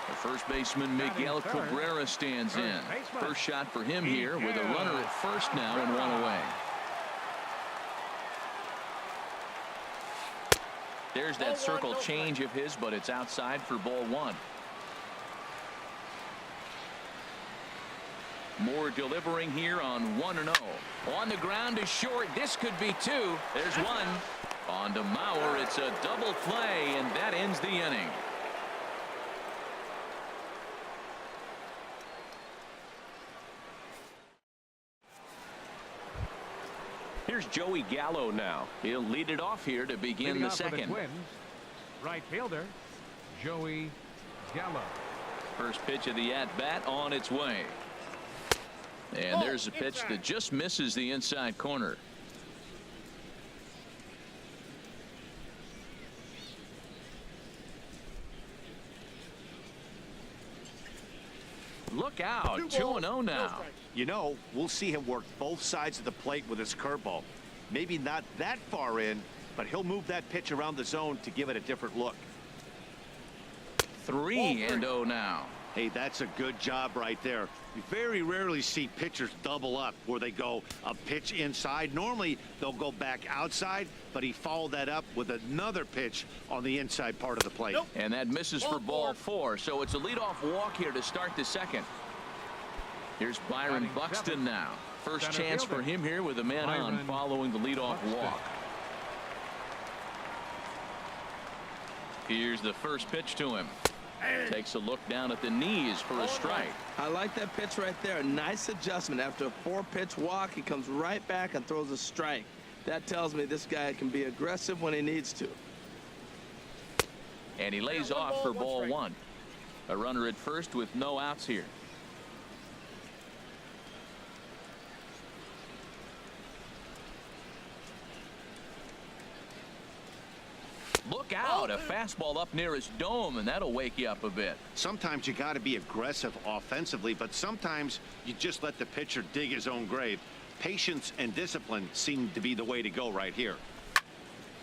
The first baseman Miguel Cabrera stands in. First shot for him here with a runner at first now and one away. There's that circle change of his, but it's outside for ball one. Moore delivering here on 1-0. On the ground is short. This could be two. There's one. On to Mauer. It's a double play, and that ends the inning. Here's Joey Gallo now. He'll lead it off here to begin the second. The Twins, right fielder Joey Gallo. First pitch of the at-bat on its way. And there's a pitch that just misses the inside corner. Look out, 2-0 now. You know, we'll see him work both sides of the plate with his curveball. Maybe not that far in, but he'll move that pitch around the zone to give it a different look. 3-0 now. Hey, that's a good job right there. You very rarely see pitchers double up where they go a pitch inside. Normally they'll go back outside, but he followed that up with another pitch on the inside part of the plate. And that misses for ball four. So it's a leadoff walk here to start the second. Here's Byron Buxton now. First chance for him here with a man on following the leadoff walk. Here's the first pitch to him. Takes a look down at the knees for a strike. I like that pitch right there. A nice adjustment. After a 4-pitch walk, he comes right back and throws a strike. That tells me this guy can be aggressive when he needs to. And he lays off for ball one. A runner at first with no outs here. Look out, a fastball up near his dome, and that'll wake you up a bit. Sometimes you got to be aggressive offensively, but sometimes you just let the pitcher dig his own grave. Patience and discipline seem to be the way to go right here.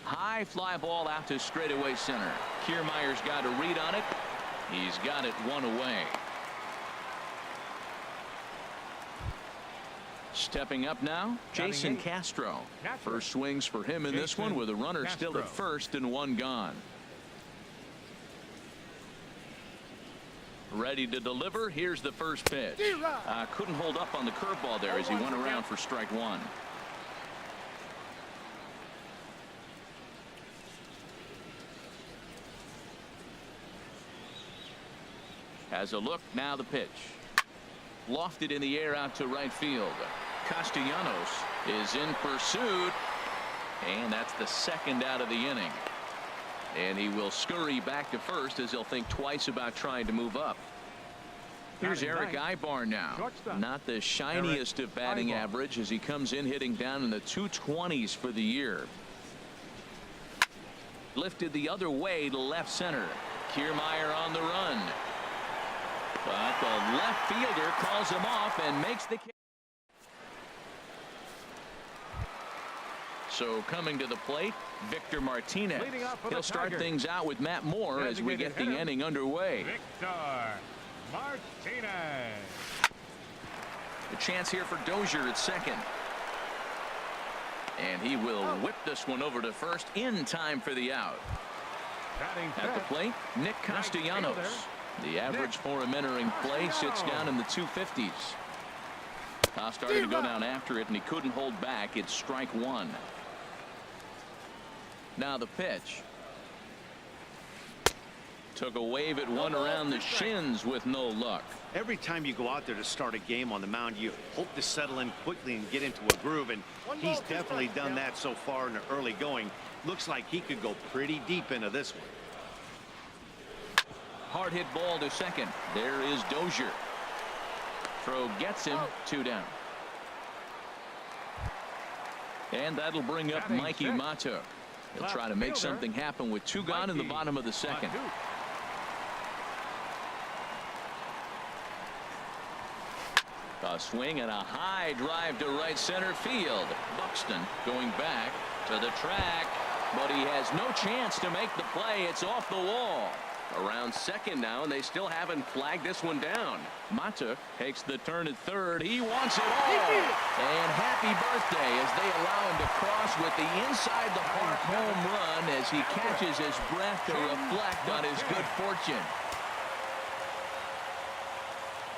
High fly ball out to straightaway center. Kiermaier's got a read on it. He's got it one away. Stepping up now, Jason Castro. First swings for him in this one with a runner still at first and one gone. Ready to deliver. Here's the first pitch. Couldn't hold up on the curveball there as he went around for strike one. Has a look, now the pitch. Lofted in the air out to right field. Castellanos is in pursuit, and that's the second out of the inning. And he will scurry back to first as he'll think twice about trying to move up. Here's Eric Ibar now. Not the shiniest of batting average as he comes in hitting down in the 220s for the year. Lifted the other way to left center. Kiermaier on the run. But the left fielder calls him off and makes the catch. So coming to the plate, Victor Martinez. He'll start things out with Matt Moore as we get the inning underway. Victor Martinez. A chance here for Dozier at second. And he will whip this one over to first in time for the out. At the plate, Nick Castellanos. The average for him entering play sits down in the 250s. Started to go down after it, and he couldn't hold back. It's strike one. Now the pitch. Took a wave at one around the shins with no luck. Every time you go out there to start a game on the mound, you hope to settle in quickly and get into a groove, and he's definitely done that so far in the early going. Looks like he could go pretty deep into this one. Hard hit ball to second. There is Dozier. Throw gets him, 2 down. And that'll bring up Mikey Mato. He'll try to make something happen with 2 gone in the bottom of the second. A swing and a high drive to right center field. Buxton going back to the track, but he has no chance to make the play. It's off the wall. Around second now, and they still haven't flagged this one down. Mata takes the turn at third. He wants it all. And happy birthday as they allow him to cross with the inside the park home run as he catches his breath to reflect on his good fortune.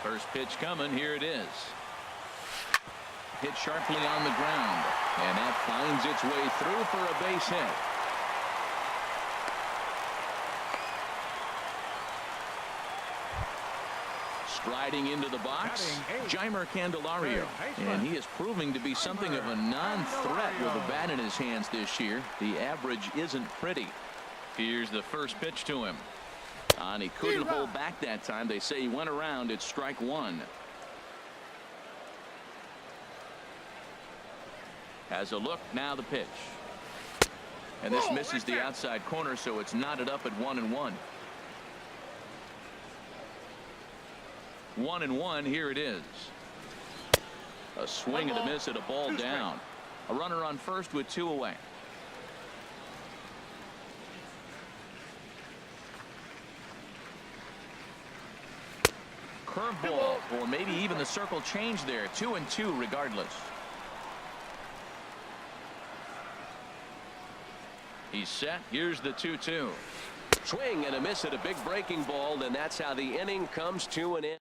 First pitch coming. Here it is. Hit sharply on the ground, and that finds its way through for a base hit. Striding into the box, Jeimer Candelario, and he is proving to be something of a non-threat with a bat in his hands this year. The average isn't pretty. Here's the first pitch to him, and he couldn't hold back that time. They say he went around. It's strike one. Has a look, now the pitch, and this misses the outside corner, so it's knotted up at 1-1. 1-1. Here it is. A swing and a miss at a ball down. A runner on first with 2 away. Curveball, or maybe even the circle change there. 2-2 regardless. He's set. Here's the 2-2. Swing and a miss at a big breaking ball, and that's how the inning comes to an end.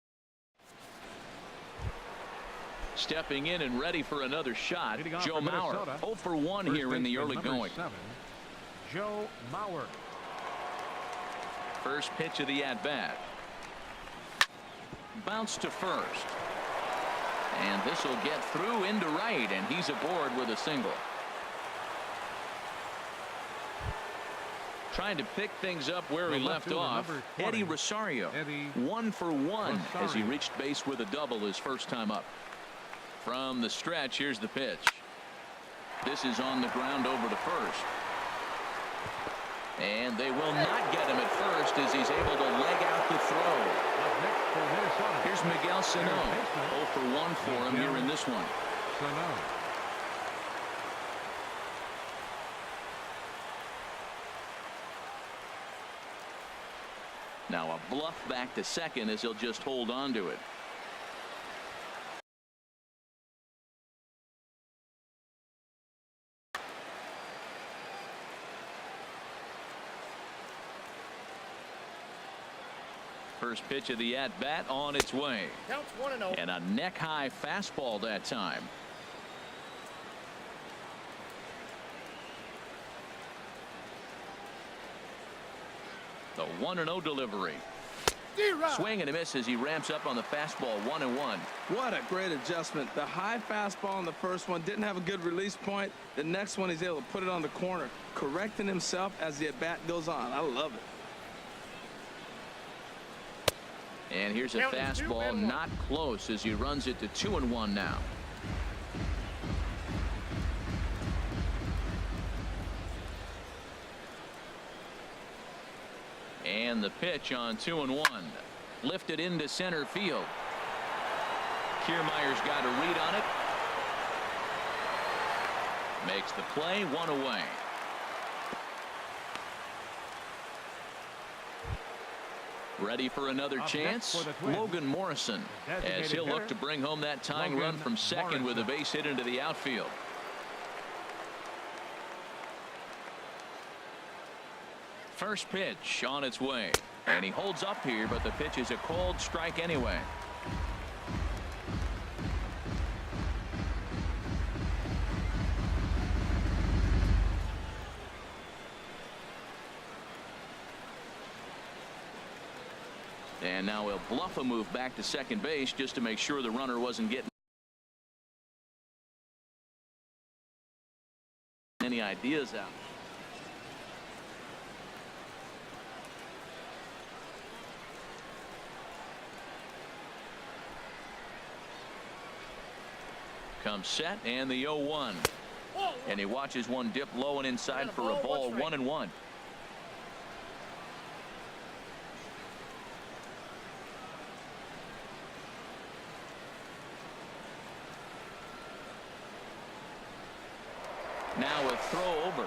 Stepping in and ready for another shot, Joe for Mauer. 0 for 1 First here in the baseman, early going. 7, Joe Mauer. First pitch of the at-bat. Bounce to first. And this will get through into right, and he's aboard with a single. Trying to pick things up where he left off. Eddie Rosario. 1 for 1 as he reached base with a double his first time up. From the stretch, here's the pitch. This is on the ground over to first. And they will not get him at first as he's able to leg out the throw. Here's Miguel Sano. 0 for 1 for him here in this one. Now a bluff back to second as he'll just hold on to it. First pitch of the at-bat on its way. Counts 1-0. And a neck-high fastball that time. The 1-0 delivery. Swing and a miss as he ramps up on the fastball. 1-1. What a great adjustment. The high fastball on the first one didn't have a good release point. The next one he's able to put it on the corner, correcting himself as the at-bat goes on. I love it. And here's a fastball not close as he runs it to 2-1 now. And the pitch on 2-1. Lifted into center field. Kiermaier's got a read on it. Makes the play, 1 away. Ready for another chance. Logan Morrison as he'll look to bring home that tying run from second with a base hit into the outfield. First pitch on its way, and he holds up here, but the pitch is a cold strike anyway. And now he'll bluff a move back to second base just to make sure the runner wasn't getting any ideas out. Comes set and the 0-1. And he watches one dip low and inside for a ball. 1-1. Now a throw over.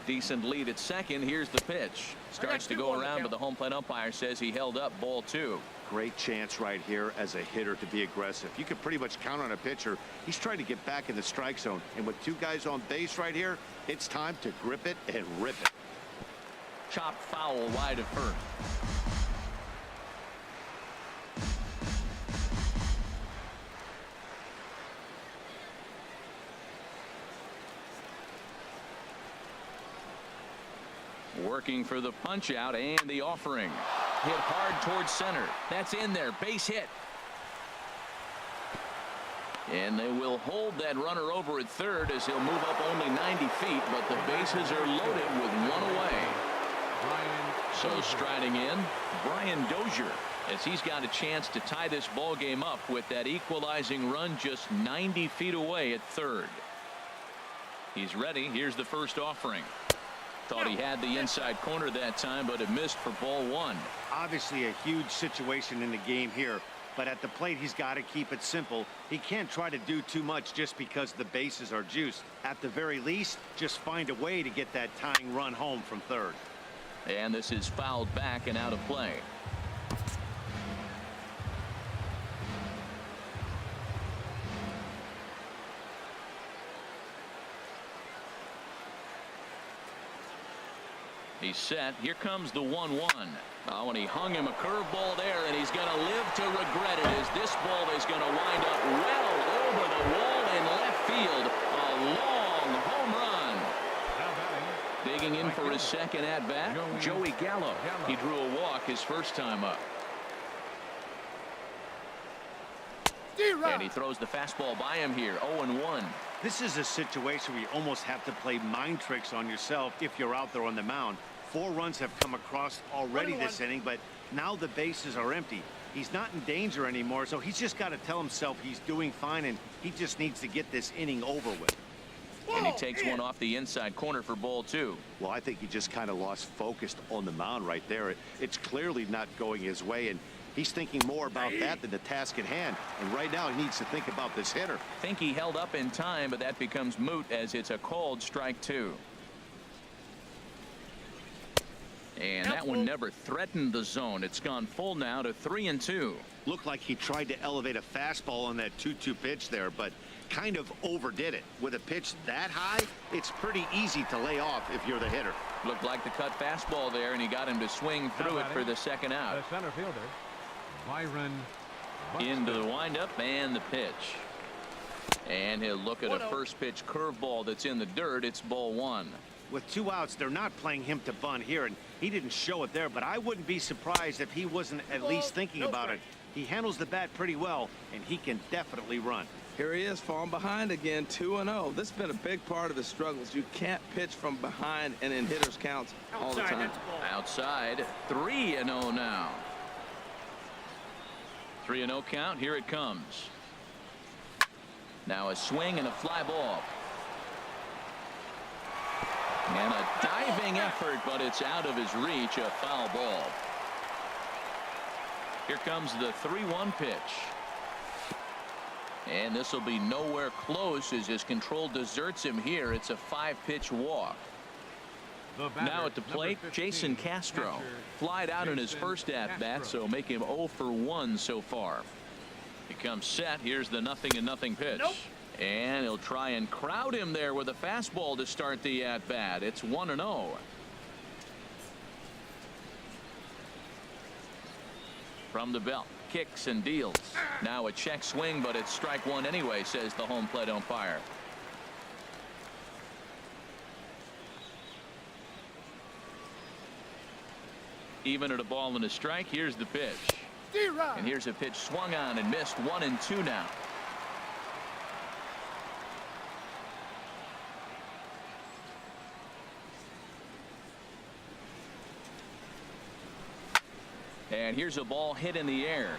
Decent lead at second. Here's the pitch. Starts to go around, but the home plate umpire says he held up ball 2. Great chance right here as a hitter to be aggressive. You can pretty much count on a pitcher. He's trying to get back in the strike zone. And with 2 guys on base right here, it's time to grip it and rip it. Chopped foul wide of first. Working for the punch out and the offering. Hit hard towards center. That's in there. Base hit. And they will hold that runner over at third as he'll move up only 90 feet, but the bases are loaded with 1 away. So striding in, Brian Dozier, as he's got a chance to tie this ball game up with that equalizing run just 90 feet away at third. He's ready. Here's the first offering. Thought he had the inside corner that time, but it missed for ball 1. Obviously a huge situation in the game here, but at the plate he's got to keep it simple. He can't try to do too much just because the bases are juiced. At the very least, just find a way to get that tying run home from third. And this is fouled back and out of play. He's set. Here comes the 1-1. Oh, and he hung him a curveball there, and he's going to live to regret it as this ball is going to wind up well over the wall in left field. A long home run. Digging in for his second at bat, Joey Gallo. He drew a walk his first time up. And he throws the fastball by him here. 0-1. This is a situation where you almost have to play mind tricks on yourself if you're out there on the mound. 4 runs have come across already this inning, but now the bases are empty. He's not in danger anymore, so he's just got to tell himself he's doing fine, and he just needs to get this inning over with. And he takes one off the inside corner for ball 2. Well, I think he just kind of lost focus on the mound right there. It's clearly not going his way, and he's thinking more about that than the task at hand. And right now he needs to think about this hitter. Think he held up in time, but that becomes moot as it's a called strike 2. And that one never threatened the zone. It's gone full now to 3-2. Looked like he tried to elevate a fastball on that 2-2 pitch there, but kind of overdid it. With a pitch that high, it's pretty easy to lay off if you're the hitter. Looked like the cut fastball there, and he got him to swing through it for the second out. The center fielder, Byron Into the windup and the pitch. And he'll look at a first pitch curveball that's in the dirt. It's ball 1. With 2 outs, they're not playing him to bunt here, and he didn't show it there, but I wouldn't be surprised if he wasn't at least thinking about it. He handles the bat pretty well, and he can definitely run. Here he is, falling behind again, 2-0. This has been a big part of his struggles. You can't pitch from behind and in hitters' counts all the time. Outside, 3-0 now. 3-0 count. Here it comes. Now a swing and a fly ball. And a diving effort, but it's out of his reach. A foul ball. Here comes the 3-1 pitch. And this will be nowhere close as his control deserts him here. It's a 5-pitch walk. Now at the plate, Jason Castro. Flied out in his first at-bat, so make him 0 for 1 so far. He comes set. Here's the 0-0 pitch. And he'll try and crowd him there with a fastball to start the at-bat. It's 1-0. From the belt, kicks and deals. Now a check swing, but it's strike 1 anyway, says the home plate umpire. Even at a ball and a strike. Here's the pitch. And here's a pitch swung on and missed. 1-2 now. And here's a ball hit in the air.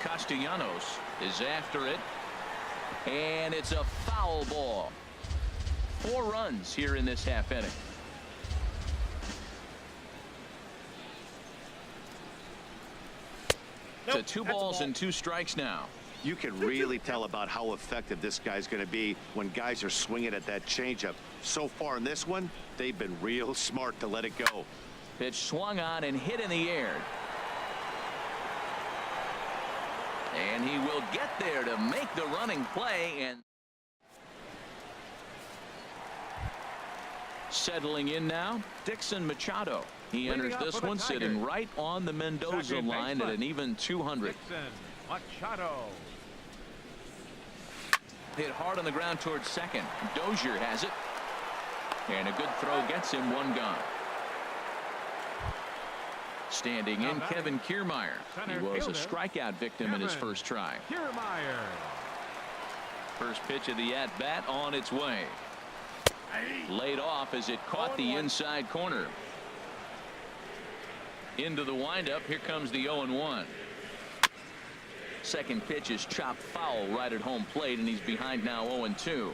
Castellanos is after it. And it's a foul ball. 4 runs here in this half inning. To 2 balls and 2 strikes now. You can really tell about how effective this guy's going to be when guys are swinging at that changeup. So far in this one, they've been real smart to let it go. Pitch swung on and hit in the air. And he will get there to make the running play. And settling in now, Dixon Machado. He enters this one sitting right on the Mendoza line at an even 200. Dixon Machado. Hit hard on the ground towards second. Dozier has it. And a good throw gets him one gone. Standing in, Kevin Kiermaier. He was a strikeout victim in his first try. Kiermaier. First pitch of the at-bat on its way. Laid off as it caught the inside corner. Into the windup. Here comes the 0-1. Second pitch is chopped foul right at home plate, and he's behind now 0-2.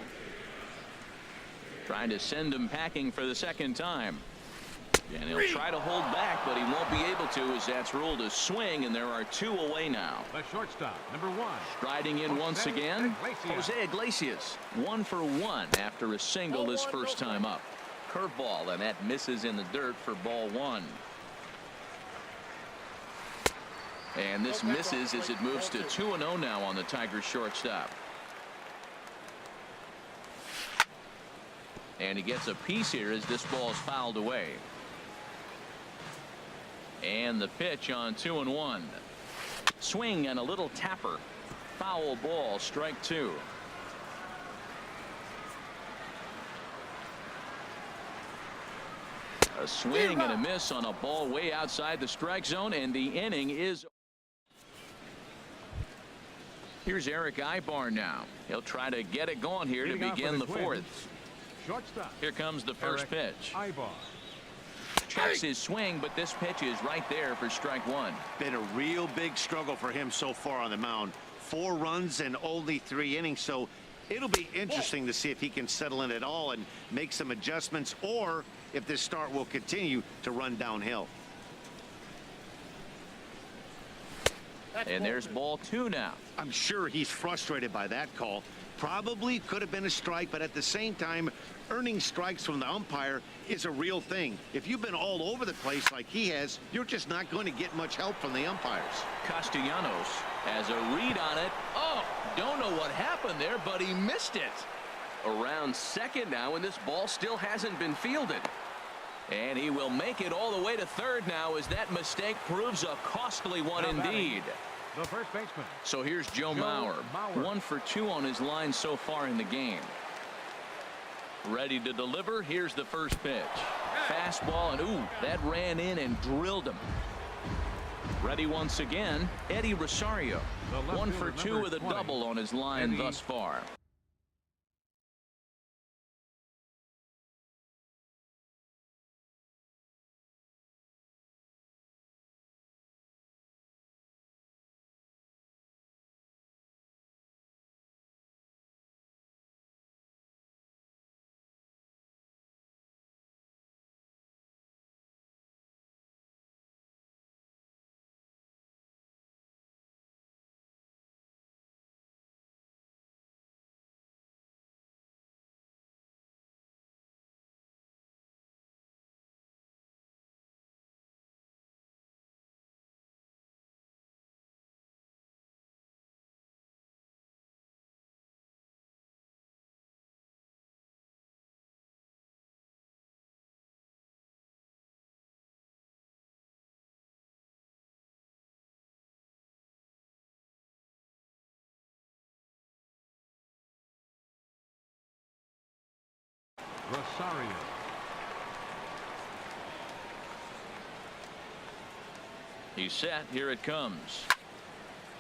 Trying to send him packing for the second time. And he'll try to hold back, but he won't be able to, as that's ruled a swing, and there are two away now. The shortstop, number 1. Striding in once again, Jose Iglesias. 1 for 1 after a single his first time up. Curveball, and that misses in the dirt for ball 1. And this misses as it moves to 2-0 now on the Tigers shortstop. And he gets a piece here as this ball is fouled away. And the pitch on 2-1. Swing and a little tapper. Foul ball, strike 2. A swing and a miss on a ball way outside the strike zone, and the inning is. Here's Eric Ibar now. He'll try to get it going here to begin the fourth. Shortstop. Here comes the first pitch. Ibar. Checks his swing, but this pitch is right there for strike 1. Been a real big struggle for him so far on the mound. 4 runs and only 3 innings, so it'll be interesting to see if he can settle in at all and make some adjustments, or if this start will continue to run downhill. And there's ball 2 now. I'm sure he's frustrated by that call. Probably could have been a strike, but at the same time, earning strikes from the umpire is a real thing. If you've been all over the place like he has, you're just not going to get much help from the umpires. Castellanos has a read on it. Oh, don't know what happened there, but he missed it. Around second now, and this ball still hasn't been fielded. And he will make it all the way to third now, as that mistake proves a costly one indeed. The first baseman. So here's Joe Mauer. 1 for 2 on his line so far in the game. Ready to deliver. Here's the first pitch. Fastball, and ooh, that ran in and drilled him. Ready once again, Eddie Rosario. 1 for 2 with a double on his line thus far. Rosario. He's set. Here it comes.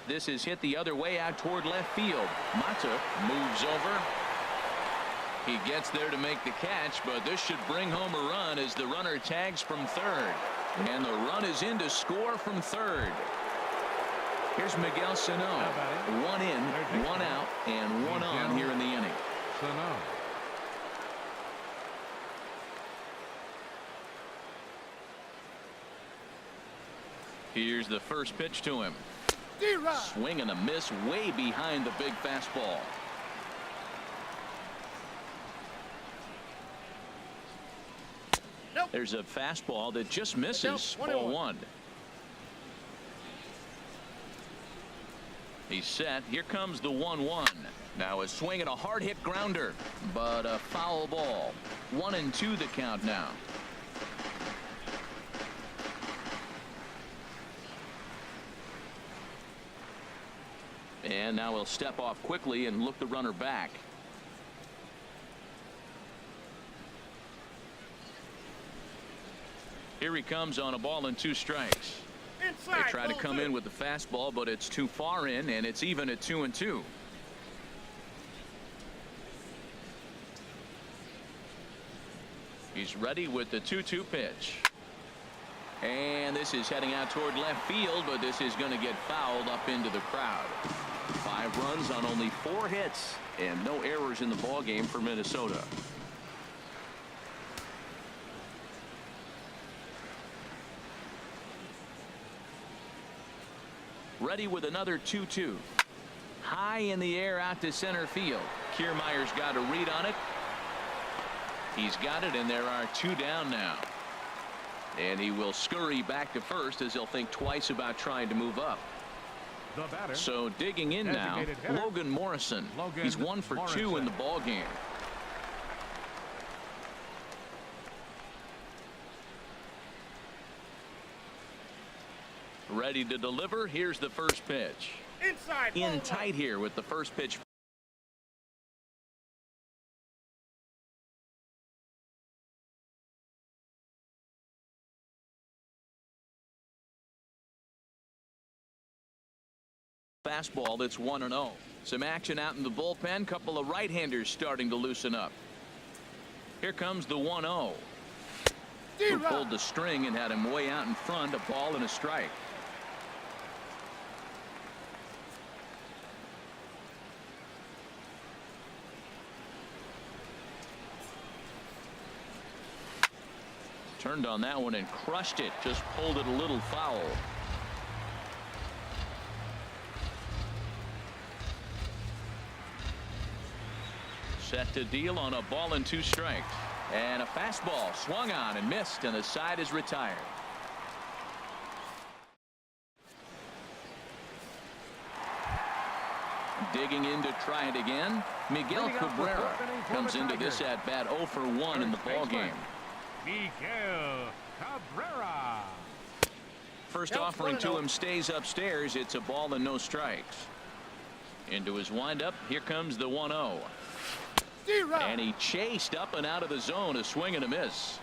This is hit the other way out toward left field. Mata moves over. He gets there to make the catch, but this should bring home a run as the runner tags from third. And the run is in to score from third. Here's Miguel Sano. 1 in, 1 out, and 1 on here in the inning. Sano. Here's the first pitch to him. Swing and a miss way behind the big fastball. There's a fastball that just misses. Ball one. He's set. Here comes the 1-1. Now a swing and a hard hit grounder, but a foul ball. 1-2 the count now. And now he'll step off quickly and look the runner back. Here he comes on a ball and 2 strikes. They try to come in with the fastball, but it's too far in, and it's even at 2-2. He's ready with the 2-2 pitch. And this is heading out toward left field, but this is going to get fouled up into the crowd. 5 runs on only 4 hits, and no errors in the ball game for Minnesota. Ready with another 2-2. High in the air out to center field. Kiermaier's got a read on it. He's got it, and there are 2 down now. And he will scurry back to first as he'll think twice about trying to move up. So digging in now, Logan Morrison. He's 1 for 2 in the ball game. Ready to deliver. Here's the first pitch. In tight here with the first pitch. Fastball that's 1-0. Some action out in the bullpen. Couple of right-handers starting to loosen up. Here comes the 1-0. Who pulled the string and had him way out in front. A ball and a strike. Turned on that one and crushed it. Just pulled it a little foul. Set to deal on a ball and 2 strikes. And a fastball swung on and missed, and the side is retired. Digging in to try it again. Miguel Cabrera comes into this at bat 0 for 1 in the ball game. Miguel Cabrera. First offering to him stays upstairs. It's a ball and no strikes. Into his windup. Here comes the 1-0. And he chased up and out of the zone. A swing and a miss.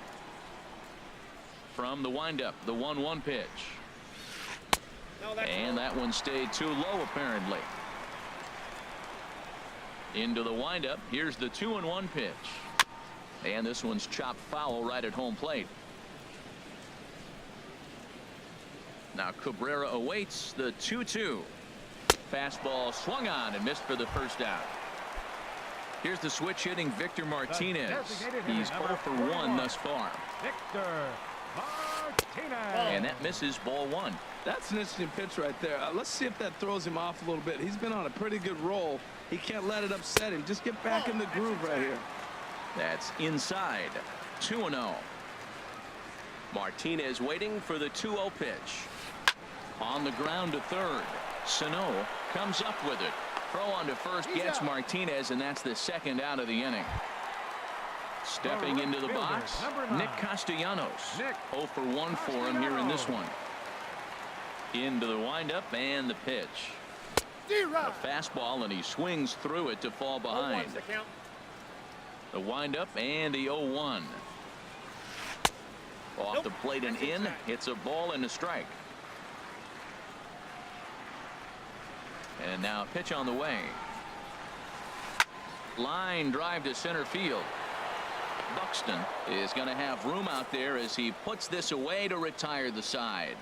From the windup, the 1-1 pitch. And that one stayed too low apparently. Into the windup. Here's the 2-1 pitch. And this one's chopped foul right at home plate. Now Cabrera awaits the 2-2. Fastball swung on and missed for the first out. Here's the switch hitting Victor Martinez. He's 0 for 1 thus far. Victor Martinez. And that misses ball 1. That's an interesting pitch right there. Let's see if that throws him off a little bit. He's been on a pretty good roll. He can't let it upset him. Just get back in the groove right here. That's inside. 2-0. Martinez waiting for the 2-0 pitch. On the ground to third. Sano comes up with it. Throw on to first gets Martinez, and that's the second out of the inning. Stepping into the box, Nick Castellanos. 0 for 1 for him here in this one. Into the windup and the pitch. A fastball, and he swings through it to fall behind. The windup and the 0-1. Off the plate and in. It's a ball and a strike. And now a pitch on the way. Line drive to center field. Buxton is going to have room out there as he puts this away to retire the side.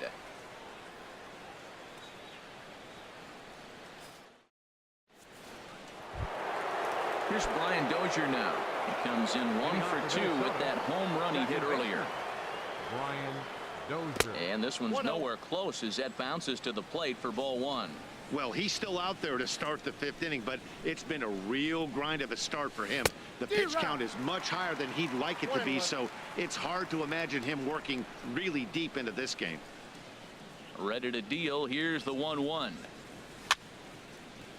Here's Brian Dozier now. He comes in 1 for 2 with that home run he hit earlier. Brian Dozier. And this one's nowhere close as that bounces to the plate for ball one. Well, he's still out there to start the 5th inning, but it's been a real grind of a start for him. The pitch count is much higher than he'd like it to be, so it's hard to imagine him working really deep into this game. Ready to deal. Here's the 1-1.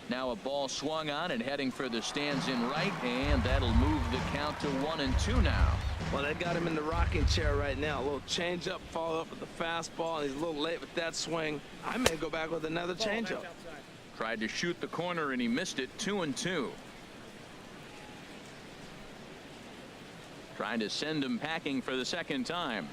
Now a ball swung on and heading for the stands in right, and that'll move the count to 1-2 now. Well, they got him in the rocking chair right now. A little changeup, follow up with the fastball, and he's a little late with that swing. I may go back with another changeup. Tried to shoot the corner and he missed it. 2-2. Trying to send him packing for the second time.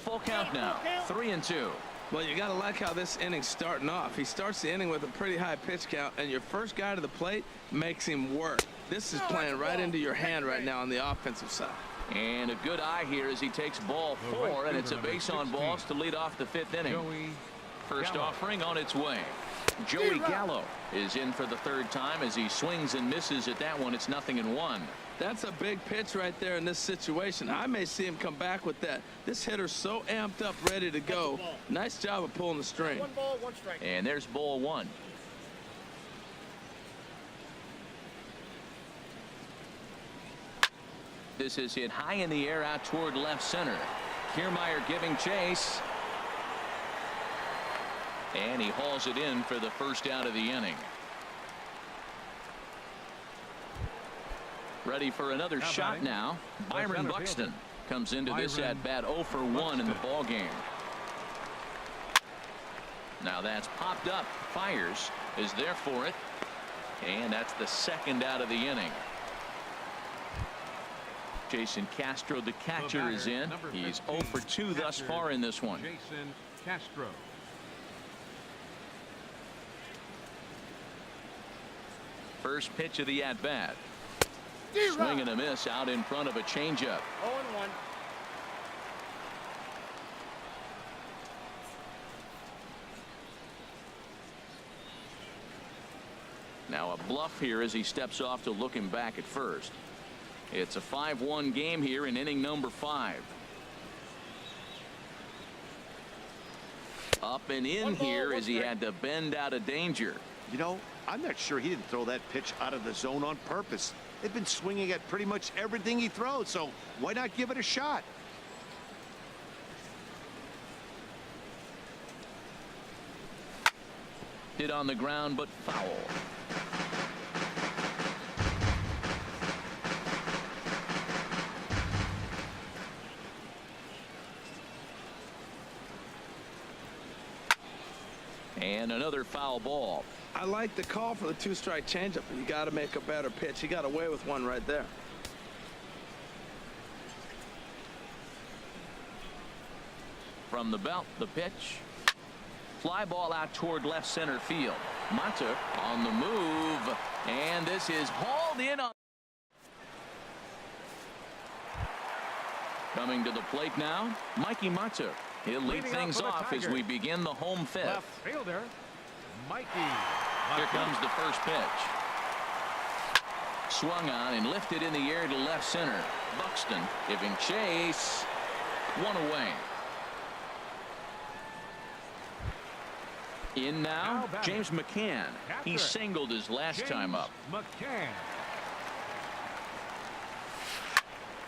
Full count now. 3-2. Well, you got to like how this inning's starting off. He starts the inning with a pretty high pitch count, and your first guy to the plate makes him work. This is playing right into your hand right now on the offensive side. And a good eye here as he takes ball 4, and it's a base on balls to lead off the 5th inning. First offering on its way. Joey Gallo is in for the 3rd time as he swings and misses at that one. It's 0-1. That's a big pitch right there in this situation. I may see him come back with that. This hitter's so amped up, ready to go. Nice job of pulling the string. 1 ball, 1 strike. And there's ball 1. This is hit high in the air out toward left center. Kiermaier giving chase. And he hauls it in for the first out of the inning. Ready for another shot now. Byron Buxton comes into this at bat 0 for 1 in the ball game. Now that's popped up. Fires is there for it. And that's the second out of the inning. Jason Castro, the catcher, is in. He's 0 for 2 thus far in this one. Jason Castro. First pitch of the at-bat. Swing and a miss out in front of a changeup. 0-1. Now a bluff here as he steps off to look him back at first. It's a 5-1 game here in inning number 5. Up and in here as he had to bend out of danger. You know, I'm not sure he didn't throw that pitch out of the zone on purpose. They've been swinging at pretty much everything he throws, so why not give it a shot? Hit on the ground, but foul. And another foul ball. I like the call for the 2-strike changeup, but you got to make a better pitch. He got away with one right there. From the belt, the pitch. Fly ball out toward left center field. Mata on the move, and this is hauled in on. Coming to the plate now, Mikey Mata. He'll lead things off as we begin the home 5th. Left fielder, Mikey. Here comes the first pitch. Swung on and lifted in the air to left center. Buxton giving chase. 1 away. In now, James McCann. He singled his last time up. McCann.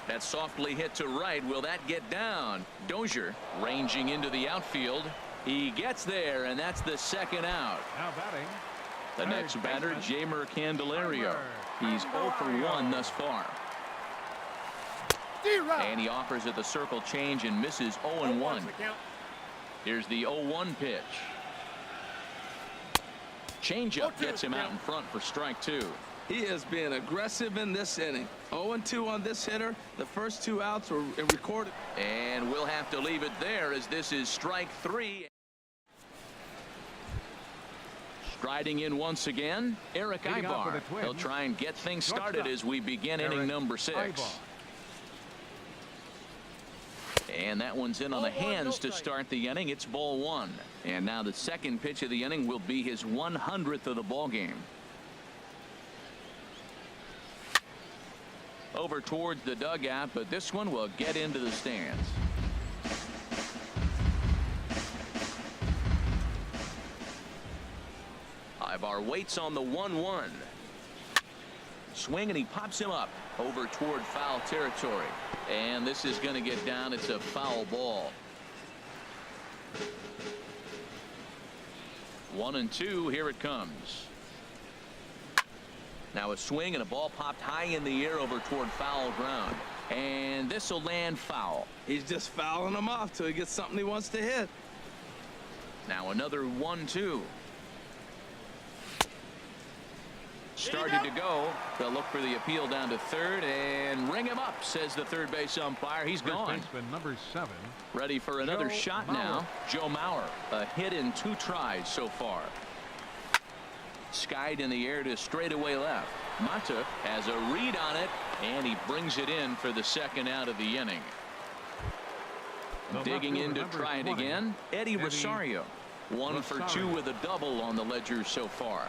That softly hit to right. Will that get down? Dozier ranging into the outfield. He gets there, and that's the second out. Now batting. The next batter, Jamer Candelario. He's 0 for 1 thus far. And he offers at the circle change and misses 0-1. Here's the 0-1 pitch. Changeup gets him out in front for strike 2. He is being aggressive in this inning. 0-2 on this hitter. The first 2 outs were recorded. And we'll have to leave it there as this is strike 3. Striding in once again, Eric Ibar. He'll try and get things started as we begin inning number 6. And that one's in on the hands to start the inning. It's ball 1. And now the second pitch of the inning will be his 100th of the ball game. Over towards the dugout, but this one will get into the stands. 5. Our waits on the 1-1. Swing, and he pops him up over toward foul territory. And this is going to get down. It's a foul ball. 1-2. Here it comes. Now a swing, and a ball popped high in the air over toward foul ground. And this will land foul. He's just fouling him off till he gets something he wants to hit. Now another 1-2. Started to go. They'll look for the appeal down to third and ring him up, says the third base umpire. He's gone. Baseman number 7. Ready for another shot now. Joe Mauer, a hit in 2 tries so far. Skied in the air to straightaway left. Mata has a read on it, and he brings it in for the second out of the inning. Digging in to try it again, Eddie Rosario. 1 for 2 with a double on the ledger so far.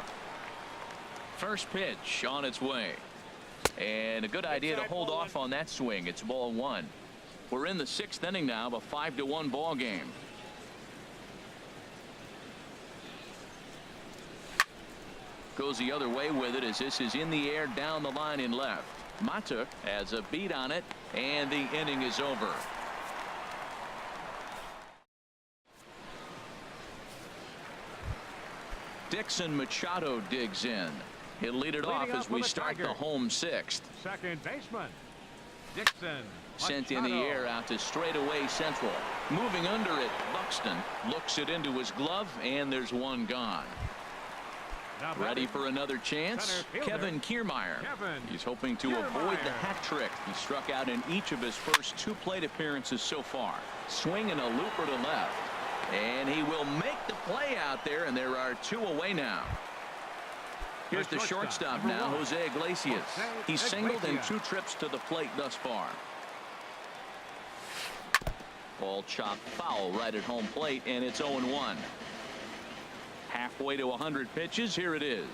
First pitch on its way. And a good idea to hold off on that swing. It's ball 1. We're in the 6th inning now of a 5-1 ball game. Goes the other way with it as this is in the air down the line in left. Mata has a beat on it, and the inning is over. Dixon Machado digs in. He'll lead it off as we start the home 6th. Second baseman Dixon Sent in the air out to straightaway central. Moving under it, Buxton looks it into his glove, and there's one gone. Ready for another chance, Kevin Kiermaier. He's hoping to avoid the hat trick. He struck out in each of his first 2 plate appearances so far. Swinging a looper to left, and he will make the play out there, and there are 2 away now. Here's the shortstop now, Jose Iglesias. He's singled in 2 trips to the plate thus far. Ball chopped foul right at home plate, and it's 0-1. Halfway to 100 pitches. Here it is.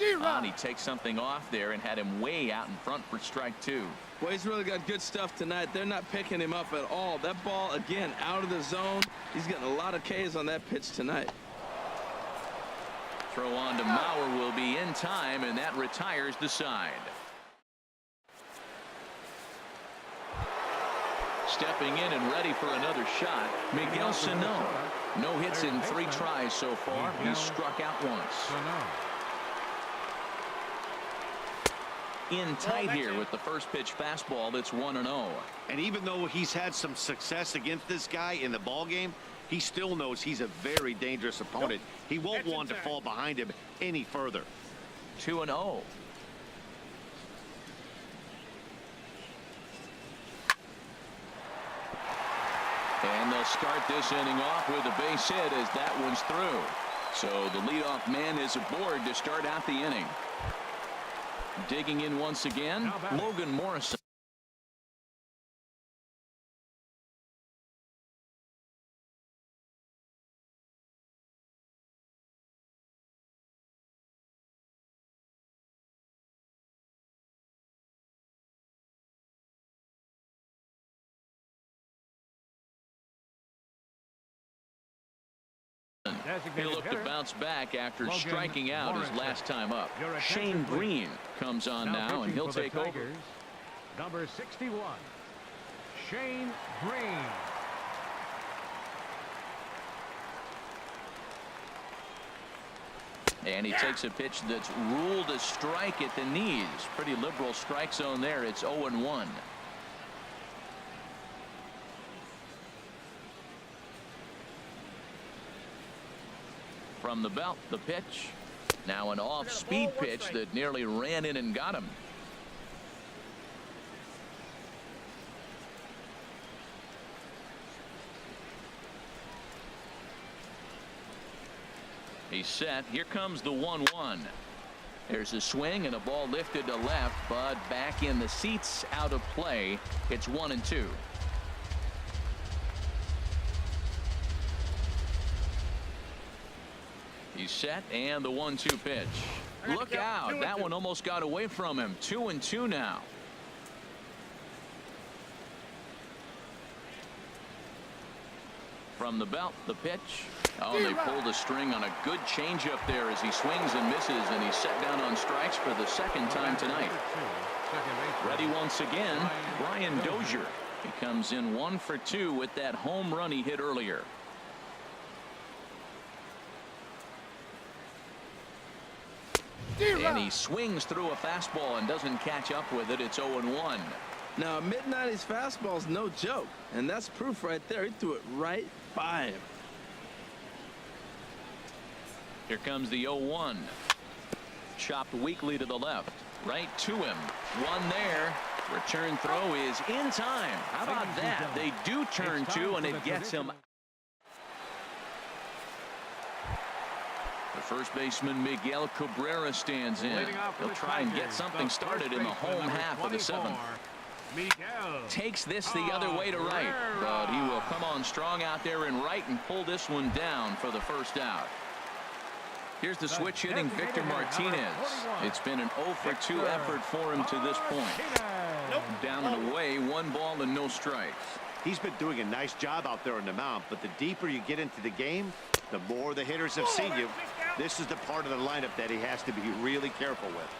And he takes something off there and had him way out in front for strike 2. Well, he's really got good stuff tonight. They're not picking him up at all. That ball, again, out of the zone. He's getting a lot of Ks on that pitch tonight. Throw on to Mauer will be in time, and that retires the side. Stepping in and ready for another shot, Miguel Sano. No hits in 3 tries so far. He's struck out once. In tight here with the first pitch fastball. That's 1-0. And even though he's had some success against this guy in the ball game, he still knows he's a very dangerous opponent. He won't want to fall behind him any further. 2-0. And they'll start this inning off with a base hit as that one's through. So the leadoff man is aboard to start out the inning. Digging in once again, Logan Morrison. He looked to bounce back after striking out his last time up. Shane Green comes on now, and he'll take over. Number 61, Shane Green. And he takes a pitch that's ruled a strike at the knees. Pretty liberal strike zone there. It's 0-1. From the belt, the pitch. Now an off-speed pitch that nearly ran in and got him. He's set. Here comes the 1-1. There's a swing and a ball lifted to left, but back in the seats, out of play. It's 1-2. He's set, and the 1-2 pitch. Look out. That one almost got away from him. 2-2 now. From the belt, the pitch. Oh, and they pulled a string on a good changeup there as he swings and misses, and he's set down on strikes for the second time tonight. Ready once again, Brian Dozier. He comes in 1 for 2 with that home run he hit earlier. And he swings through a fastball and doesn't catch up with it. It's 0-1. Now, a mid-90s fastball is no joke, and that's proof right there. He threw it right by him. Here comes the 0-1. Chopped weakly to the left. Right to him. One there. Return throw is in time. How about that? They do turn two, and it gets him. The first baseman, Miguel Cabrera, stands in. He'll try and get something started in the home half of the seventh. Takes this the other way to right, but he will come on strong out there in right and pull this one down for the first out. Here's the switch hitting Victor Martinez. It's been an 0 for 2 effort for him to this point. Down and away, 1 ball and no strikes. He's been doing a nice job out there on the mound, but the deeper you get into the game, the more the hitters have seen you. This is the part of the lineup that he has to be really careful with.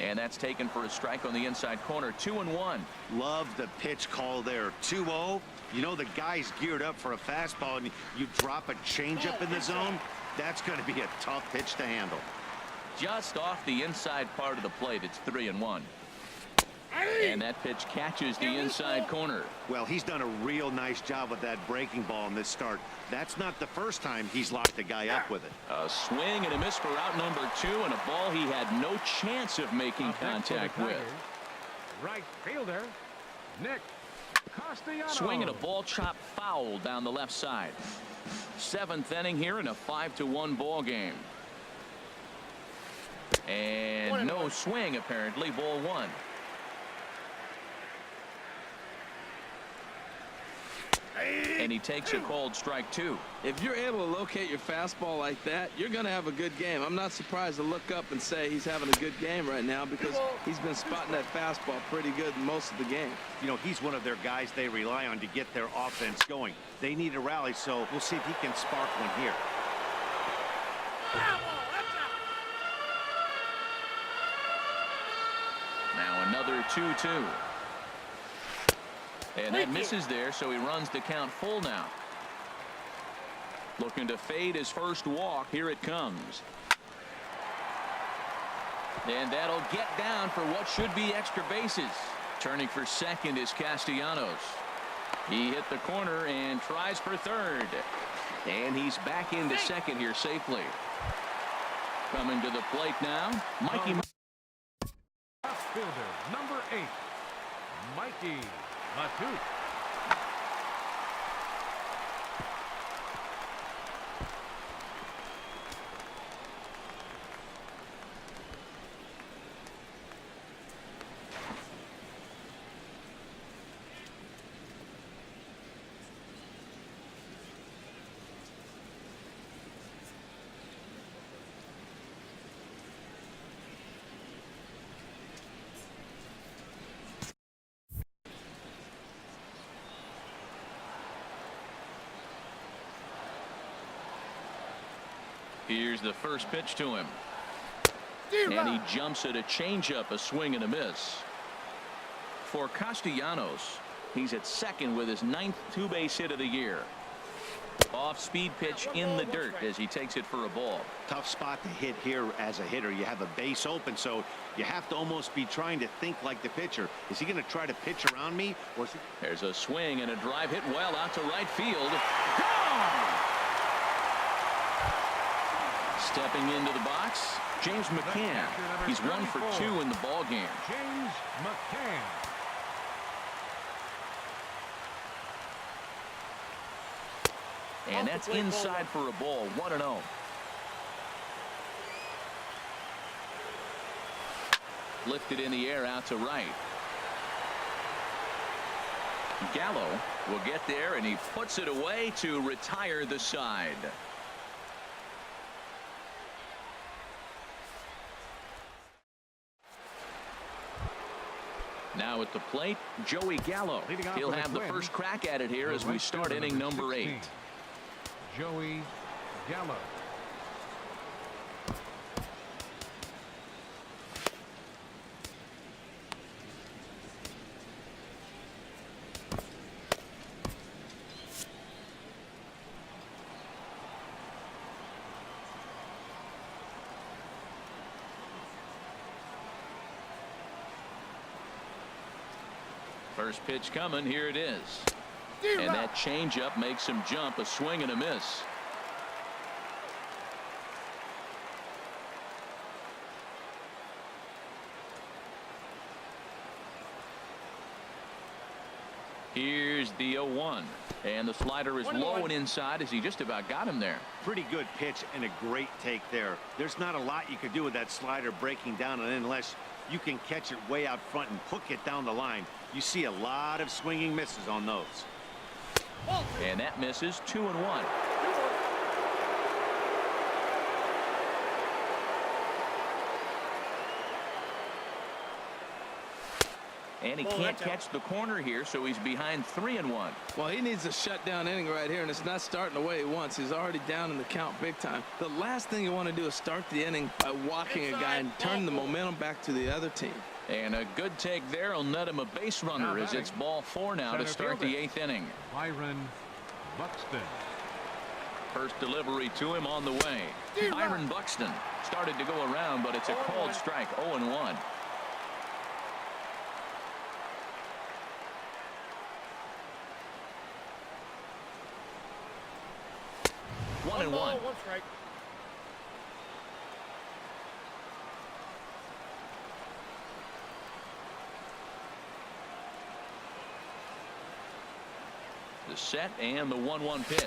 And that's taken for a strike on the inside corner. 2-1. Love the pitch call there. 2-0. You know the guy's geared up for a fastball, and you drop a changeup in the zone. That's going to be a tough pitch to handle. Just off the inside part of the plate. It's 3-1. And that pitch catches the inside corner. Well, he's done a real nice job with that breaking ball in this start. That's not the first time he's locked the guy up with it. A swing and a miss for out number 2, and a ball he had no chance of making contact with. Right fielder, Nick Castellanos. Swing and a ball chopped foul down the left side. 7th inning here in a 5-1 ball game. And no swing apparently. Ball 1. And he takes a called strike 2. If you're able to locate your fastball like that, you're going to have a good game. I'm not surprised to look up and say he's having a good game right now because he's been spotting that fastball pretty good most of the game. You know, he's one of their guys they rely on to get their offense going. They need a rally, so we'll see if he can spark one here. Now another 2-2. And that misses there, so he runs the count full now. Looking to fade his first walk. Here it comes. And that'll get down for what should be extra bases. Turning for second is Castellanos. He hit the corner and tries for third. And he's back into second here safely. Coming to the plate now, Mikey. Fielder, number 8, Mikey Matute. Here's the first pitch to him. And he jumps at a changeup, a swing and a miss. For Castellanos, he's at second with his 9th 2-base hit of the year. Off-speed pitch in the dirt as he takes it for a ball. Tough spot to hit here as a hitter. You have a base open, so you have to almost be trying to think like the pitcher. Is he going to try to pitch around me? Or is he... There's a swing and a drive hit well out to right field. Gone! Stepping into the box, James McCann. He's 1 for 2 in the ball game. James McCann. And that's inside for a ball. 1-0. Lifted in the air out to right. Gallo will get there, and he puts it away to retire the side. Now at the plate, Joey Gallo. Leading off He'll with a have the twin, first crack at it here the as we right start fielder, inning number 8. 16, Joey Gallo. First pitch coming. Here it is. And that changeup makes him jump. A swing and a miss. Here's the 0-1. And the slider is low and inside as he just about got him there. Pretty good pitch and a great take there. There's not a lot you could do with that slider breaking down, and unless you can catch it way out front and hook it down the line, you see a lot of swinging misses on those. And that misses. 2-1. And he can't catch the corner here, so he's behind 3-1. Well, he needs a shutdown inning right here, and it's not starting the way he wants. He's already down in the count big time. The last thing you want to do is start the inning by walking a guy and turn the momentum back to the other team. And a good take there will net him a base runner as it's ball 4 now to start the 8th inning. Byron Buxton. First delivery to him on the way. Byron Buxton started to go around, but it's a called strike. 0-1. One and one. The set and the 1-1 pitch.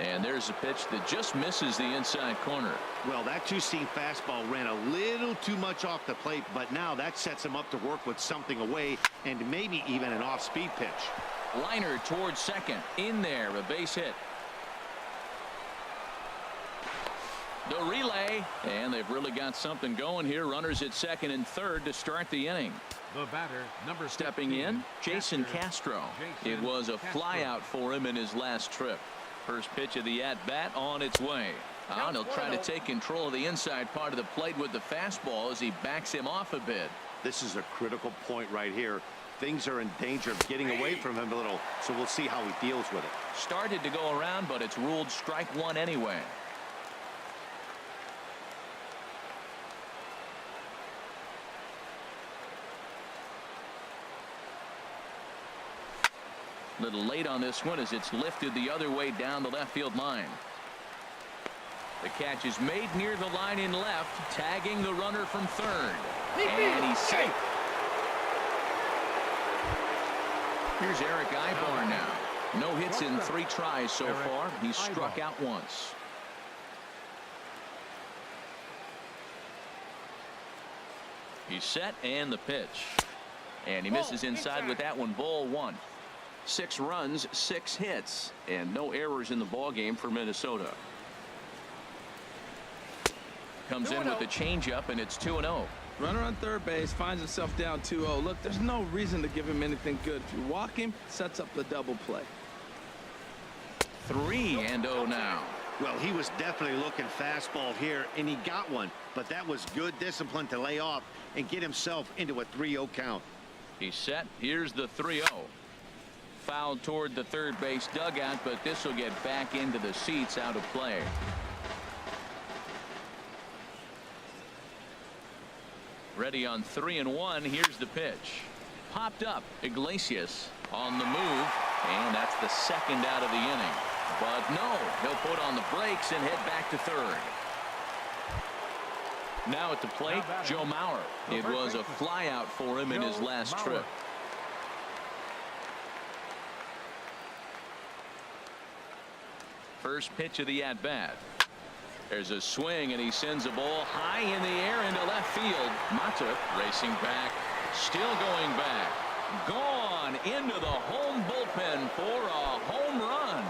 And there's a pitch that just misses the inside corner. Well, that two-seam fastball ran a little too much off the plate, but now that sets him up to work with something away and maybe even an off-speed pitch. Liner towards second. In there, a base hit. The relay, and they've really got something going here. Runners at second and third to start the inning. The batter, number Stepping 15, in, Jason Castro. It was a flyout for him in his last trip. First pitch of the at-bat on its way. And he'll try to take control of the inside part of the plate with the fastball as he backs him off a bit. This is a critical point right here. Things are in danger of getting away from him a little, so we'll see how he deals with it. Started to go around, but it's ruled strike 1 anyway. Little late on this one as it's lifted the other way down the left field line. The catch is made near the line in left, tagging the runner from third. And he's safe. Here's Eric Ibar now. No hits in 3 tries so far. He's struck out once. He's set and the pitch. And he misses inside with that one. Ball 1. 6 runs, 6 hits, and no errors in the ball game for Minnesota. Comes in with the changeup, and it's 2-0. Runner on third base finds himself down 2-0. Look, there's no reason to give him anything good. If you walk him, sets up the double play. 3-0 now. Well, he was definitely looking fastball here, and he got one. But that was good discipline to lay off and get himself into a 3-0 count. He's set. Here's the 3-0. Fouled toward the third base dugout, but this will get back into the seats out of play. Ready on 3-1. Here's the pitch. Popped up. Iglesias on the move, and that's the second out of the inning. But no, he'll put on the brakes and head back to third. Now at the plate, Joe Mauer. It was a flyout for him in his last trip. First pitch of the at-bat. There's a swing, and he sends a ball high in the air into left field. Mata racing back, still going back. Gone into the home bullpen for a home run.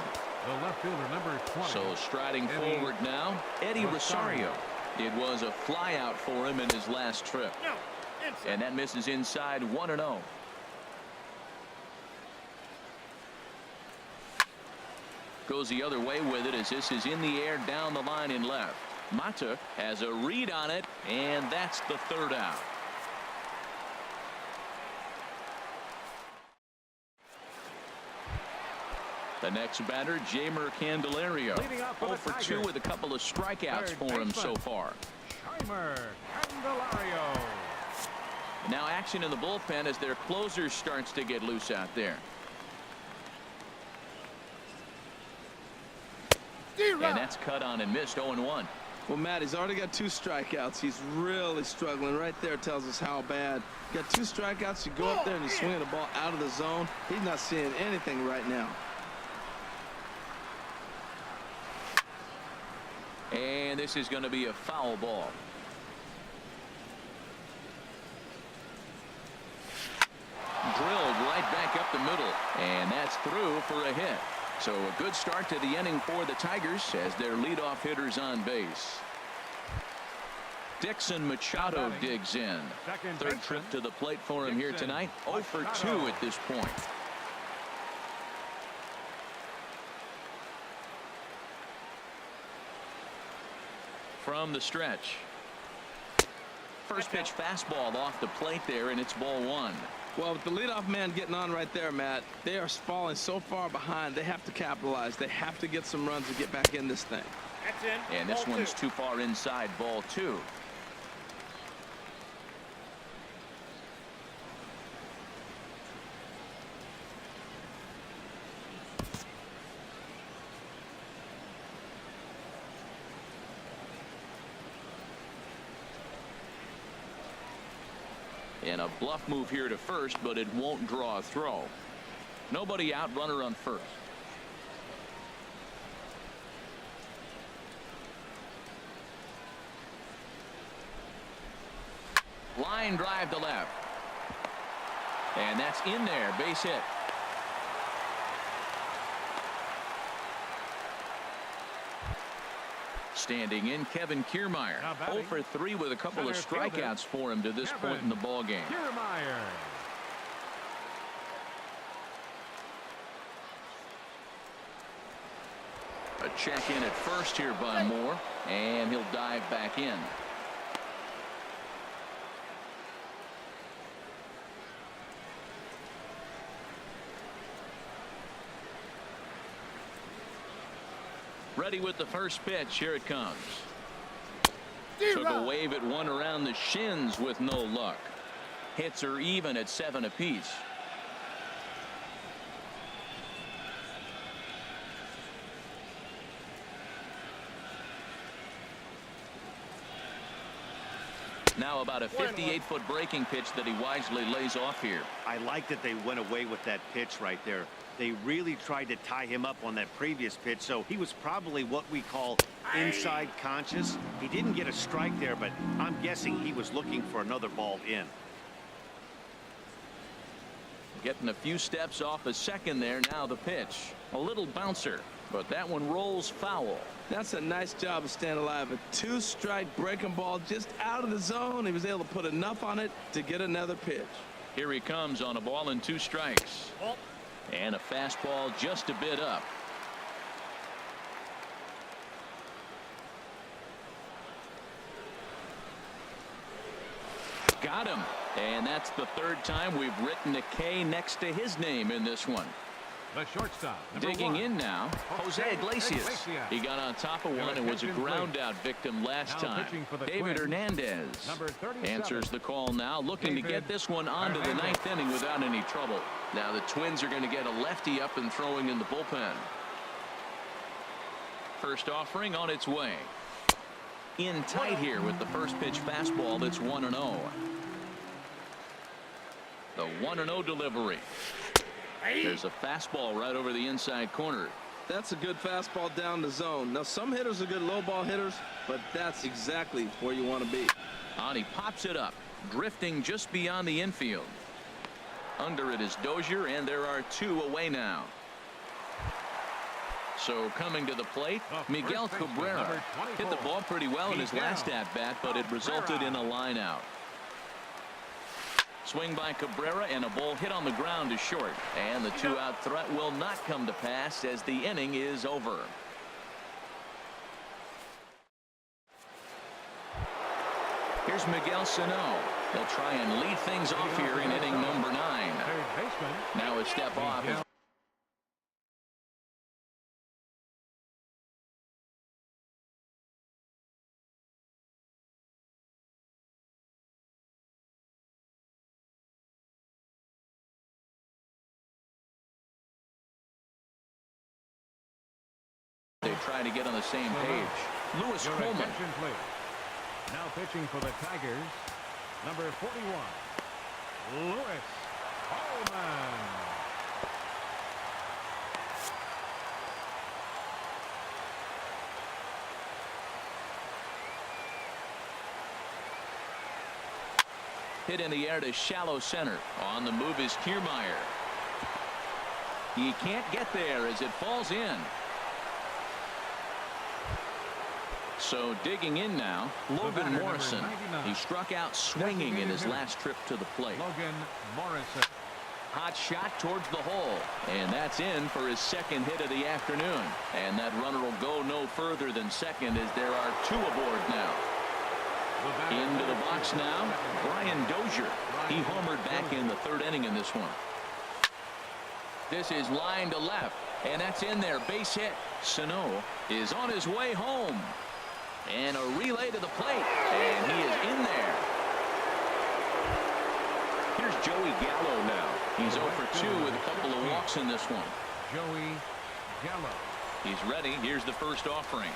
The left fielder, number 20. So striding forward now, Eddie Rosario. It was a flyout for him in his last trip. And that misses inside 1-0. Goes the other way with it as this is in the air down the line in left. Mata has a read on it, and that's the third out. The next batter, Jamer Candelario. 0 for 2 with a couple of strikeouts for him so far. Candelario. Now action in the bullpen as their closer starts to get loose out there. And that's cut on and missed. 0-1. Well, Matt, he's already got 2 strikeouts. He's really struggling. Right there tells us how bad. Got 2 strikeouts. You go up there and you swing the ball out of the zone. He's not seeing anything right now. And this is going to be a foul ball. Drilled right back up the middle, and that's through for a hit. So a good start to the inning for the Tigers as their leadoff hitter's on base. Dixon Machado digs in. Third trip to the plate for him here tonight. 0 for 2 at this point. From the stretch. First pitch fastball off the plate there, and it's ball 1. Well, with the leadoff man getting on right there, Matt, they are falling so far behind. They have to capitalize. They have to get some runs to get back in this thing. And this one's too far inside, ball 2. And a bluff move here to first, but it won't draw a throw. Nobody out, runner on first. Line drive to left. And that's in there, base hit. Standing in, Kevin Kiermaier. 0 for 3 with a couple of strikeouts for him to this point in the ball game. A check in at first here by Moore, and he'll dive back in. Ready with the first pitch. Here it comes. Took a wave at one around the shins with no luck. Hits are even at 7 apiece. Now about a 58-foot breaking pitch that he wisely lays off here. I like that they went away with that pitch right there. They really tried to tie him up on that previous pitch, so he was probably what we call inside conscious. He didn't get a strike there, but I'm guessing he was looking for another ball in. Getting a few steps off a second there. Now the pitch. A little bouncer, but that one rolls foul. That's a nice job of staying alive. A 2-strike breaking ball just out of the zone. He was able to put enough on it to get another pitch. Here he comes on a ball and 2 strikes. And a fastball just a bit up. Got him. And that's the 3rd time we've written a K next to his name in this one. The shortstop. Digging in now, Jose Iglesias. He got on top of one and was a ground out victim last time. David Hernandez answers the call now, looking to get this one onto the 9th inning without any trouble. Now the Twins are going to get a lefty up and throwing in the bullpen. First offering on its way. In tight here with the first pitch fastball that's 1-0. The 1-0 delivery. There's a fastball right over the inside corner. That's a good fastball down the zone. Now some hitters are good low ball hitters, but that's exactly where you want to be. And he pops it up, drifting just beyond the infield. Under it is Dozier, and there are 2 away now. So coming to the plate, Miguel Cabrera hit the ball pretty well in his last at bat, but it resulted in a line out. Swing by Cabrera and a ball hit on the ground to short. And the two-out threat will not come to pass as the inning is over. Here's Miguel Sano. He'll try and lead things off here in inning number 9. Now a step off. They try to get on the same page. Lewis Coleman. Now pitching for the Tigers, number 41, Lewis Coleman. Hit in the air to shallow center. On the move is Kiermaier. He can't get there as it falls in. So digging in now, Logan Morrison. He struck out swinging in his last trip to the plate. Logan Morrison. Hot shot towards the hole. And that's in for his second hit of the afternoon. And that runner will go no further than second as there are 2 aboard now. Into the box now, Brian Dozier. He homered back in the 3rd inning in this one. This is line to left. And that's in there. Base hit. Sano is on his way home. And a relay to the plate. And he is in there. Here's Joey Gallo now. He's 0 for 2 with a couple of walks in this one. Joey Gallo. He's ready. Here's the first offering.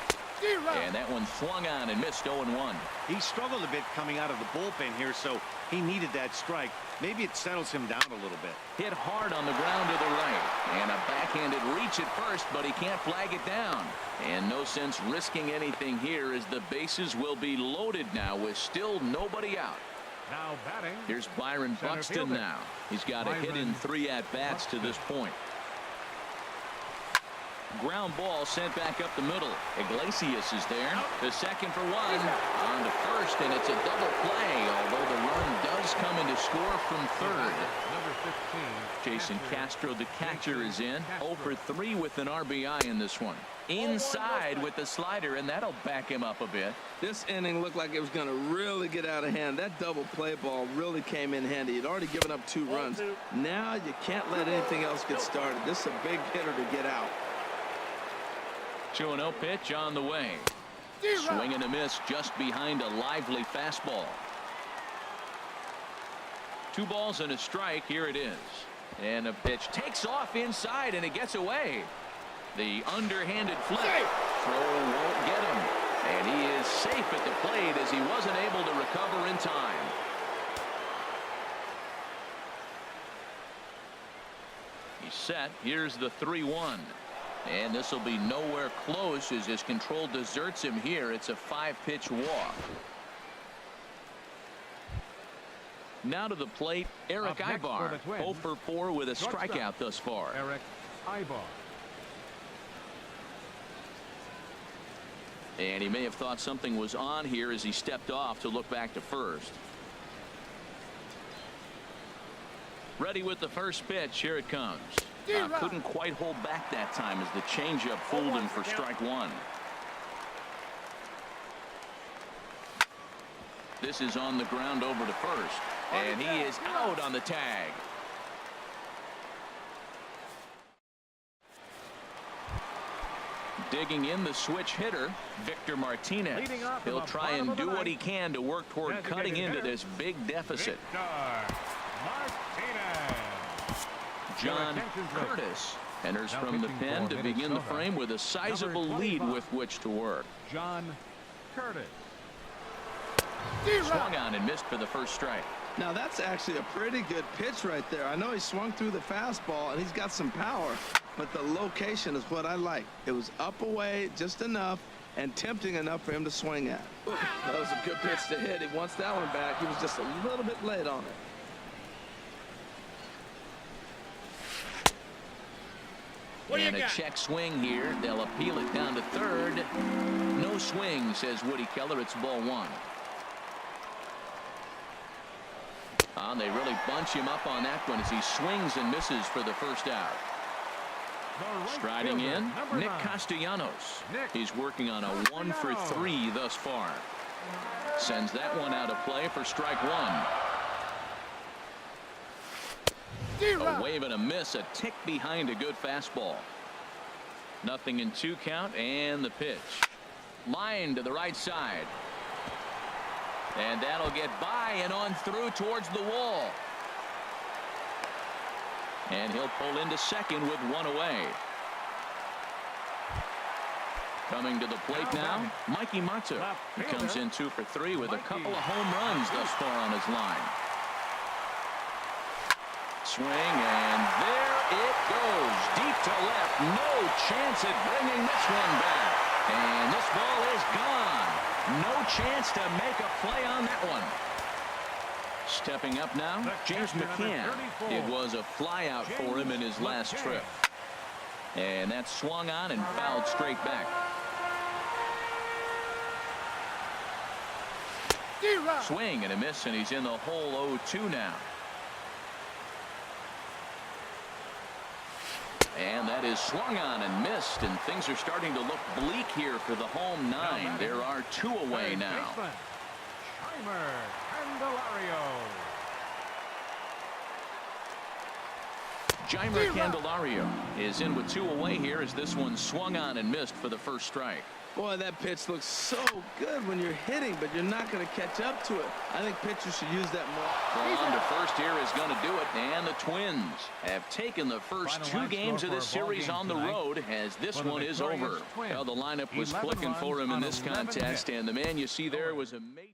And that one swung on and missed 0-1. He struggled a bit coming out of the bullpen here, so he needed that strike. Maybe it settles him down a little bit. Hit hard on the ground to the right. And a backhanded reach at first, but he can't flag it down. And no sense risking anything here as the bases will be loaded now with still nobody out. Now batting. Here's Byron Buxton now. He's got a hit in 3 at-bats to this point. Ground ball sent back up the middle. Iglesias is there. The second for 1. On to first, and it's a double play, although the run does come in to score from 3rd. Number 15. Jason Castro, the catcher, is in. 0 for 3 with an RBI in this one. Inside with the slider, and that'll back him up a bit. This inning looked like it was going to really get out of hand. That double play ball really came in handy. He'd already given up 2 runs. Now you can't let anything else get started. This is a big hitter to get out. 2-0 pitch on the way. Swing and a miss just behind a lively fastball. 2 balls and a strike. Here it is. And a pitch takes off inside, and it gets away. The underhanded flip. Throw won't get him. And he is safe at the plate as he wasn't able to recover in time. He's set. Here's the 3-1. And this will be nowhere close as his control deserts him here. It's a 5-pitch walk. Now to the plate, Eric Ibar. 0 for 4 with a strikeout thus far. Eric Ibar. And he may have thought something was on here as he stepped off to look back to first. Ready with the first pitch. Here it comes. Couldn't quite hold back that time as the changeup fooled him for strike 1. This is on the ground over to first. And he is out on the tag. Digging in the switch hitter, Victor Martinez. He'll try and do what he can to work toward cutting into this big deficit. John Curtis enters from the pen to begin the frame with a sizable lead with which to work. John Curtis. Swung on and missed for the first strike. Now that's actually a pretty good pitch right there. I know he swung through the fastball and he's got some power, but the location is what I like. It was up away just enough and tempting enough for him to swing at. That was a good pitch to hit. He wants that one back. He was just a little bit late on it. And a check swing here. They'll appeal it down to third. No swing, says Woody Keller. It's ball 1. On And they really bunch him up on that one as he swings and misses for the first out. Striding in, Nick Castellanos. He's working on a 1 for 3 thus far. Sends that one out of play for strike one. A wave and a miss, a tick behind a good fastball. 0-2 count, and the pitch. Line to the right side. And that'll get by and on through towards the wall. And he'll pull into second with one away. Coming to the plate now, Mikey Matsu. He comes in 2 for 3 with a couple of home runs thus far on his line. Swing, and there it goes. Deep to left. No chance at bringing this one back. And this ball is gone. No chance to make a play on that one. Stepping up now, James McCann. It was a fly out for him in his last trip. And that swung on and fouled straight back. Swing and a miss, and he's in the hole 0-2 now. And that is swung on and missed, and things are starting to look bleak here for the home 9. There are 2 away now. Jeimer Candelario is in with 2 away here as this one swung on and missed for the first strike. Boy, that pitch looks so good when you're hitting, but you're not going to catch up to it. I think pitchers should use that more. Well, on to first here is going to do it, and the Twins have taken the first 2 games of this series on the road as this one is over. Well, the lineup was clicking for him in this contest, and the man you see there was a major